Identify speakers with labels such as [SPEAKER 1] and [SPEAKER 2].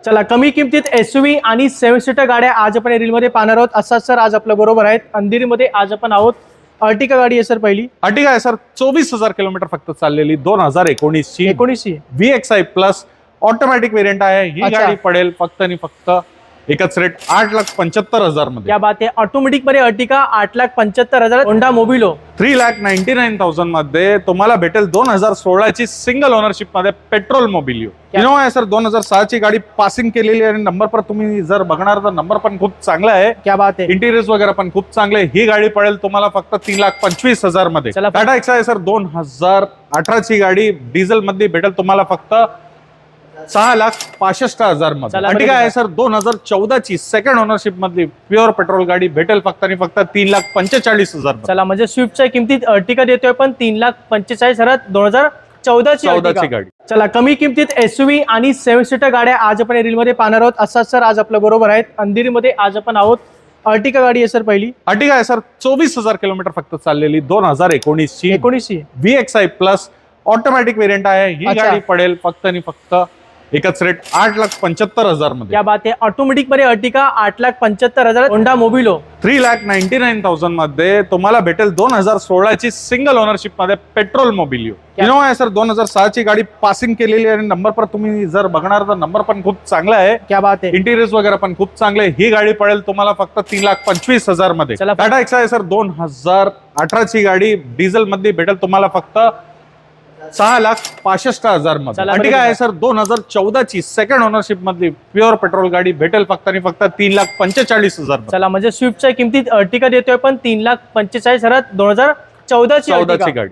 [SPEAKER 1] चला कमी किमतीत एसयूव्ही आणि 7 सीटर गाड्या आज आपण रीलमध्ये पाहणार आहोत। असा सर आज आपल्या बरोबर आहेत अंधेरीमध्ये आज आपण आहोत। अर्टिका गाडी आहे सर पहिली
[SPEAKER 2] अर्टिगा आहे सर 24,000 किलोमीटर फक्त चाललेली 2019 ची
[SPEAKER 1] 19
[SPEAKER 2] VXI प्लस ऑटोमॅटिक वेरियंट आहे। ही
[SPEAKER 1] अच्छा।
[SPEAKER 2] गाडी पडेल फक्त आणि फक्त एकच रेट 8,75,000 मध्ये।
[SPEAKER 1] क्या बात आहे। ऑटोमॅटिक मध्ये अर्टिका 8,75,000 होंडा मोबिलो
[SPEAKER 2] 3,99,000 मध्ये तुम्हाला भेटेल 2016 ची सिंगल ओनरशिप मध्ये पेट्रोल मोबिलिओ। इनोवा आहे सर 2006 ची गाडी पासिंग केलेली आणि नंबर पण तुम्ही जर बघणार तर नंबर पण खूप चांगला आहे।
[SPEAKER 1] क्या बात आहे।
[SPEAKER 2] इंटिरियर्स वगैरे पण खूप चांगले। ही गाडी पडेल तुम्हाला फक्त 3,25,000 मध्ये।
[SPEAKER 1] चला।
[SPEAKER 2] टाटा एक्स आहे सर 2018 ची गाडी डिझेल मध्ये भेटेल तुम्हाला फक्त 6,65,000 मध्ये।
[SPEAKER 1] चला,
[SPEAKER 2] अर्टिगा आहे सर 2014 ची सेकंड ओनरशिप मधली प्युअर पेट्रोल गाडी भेटेल फक्त आणि फक्त 3,45,000 मध्ये।
[SPEAKER 1] चला म्हणजे स्विफ्टच्या किमतीत अर्टिका देतोय पण 3,45,000 2014 ची
[SPEAKER 2] ची गाडी।
[SPEAKER 1] चला कमी किमतीत एसयूव्ही आणि 7 सीटर गाड्या आज आपण रीलमध्ये पाहणार आहोत। असा सर आज आपल्या बरोबर आहेत अंधेरीमध्ये आज आपण आहोत। अर्टिका गाडी आहे सर पहिली
[SPEAKER 2] अर्टिगा आहे सर 24,000 किलोमीटर फक्त चाललेली 2019 ची
[SPEAKER 1] 19
[SPEAKER 2] VXI प्लस ऑटोमॅटिक वेरियंट आहे। ही
[SPEAKER 1] अच्छा।
[SPEAKER 2] गाडी पडेल फक्त आणि फक्त एकच रेट 8,75,000 मध्ये।
[SPEAKER 1] क्या बात आहे। ऑटोमॅटिक मध्ये अर्टिका 8,75,000 होंडा मोबिलो
[SPEAKER 2] 3,99,000 मध्ये तुम्हाला भेटेल 2016 ची सिंगल ओनरशिप मध्ये पेट्रोल मोबिलिओ। इनोवा आहे सर 2006 ची गाडी पासिंग केलेली आणि नंबर पण तुम्ही जर बघणार तर नंबर पण खूप चांगला आहे।
[SPEAKER 1] क्या बात आहे।
[SPEAKER 2] इंटिरियर्स वगैरे पण खूप चांगले। ही गाडी पडेल तुम्हाला फक्त 3,25,000 मध्ये।
[SPEAKER 1] चला।
[SPEAKER 2] टाटा एक्स आहे सर 2018 ची गाडी डिझेल मध्ये भेटेल तुम्हाला फक्त 6,65,000 मध्ये।
[SPEAKER 1] चला,
[SPEAKER 2] अर्टिगा आहे सर 2014 ची सेकंड ओनरशिप मधली प्युअर पेट्रोल गाडी भेटेल फक्त आणि फक्त 3,45,000 मध्ये।
[SPEAKER 1] चला म्हणजे स्विफ्टच्या किमतीत अर्टिका देतोय पण 3,45,000 2014 ची
[SPEAKER 2] गाडी।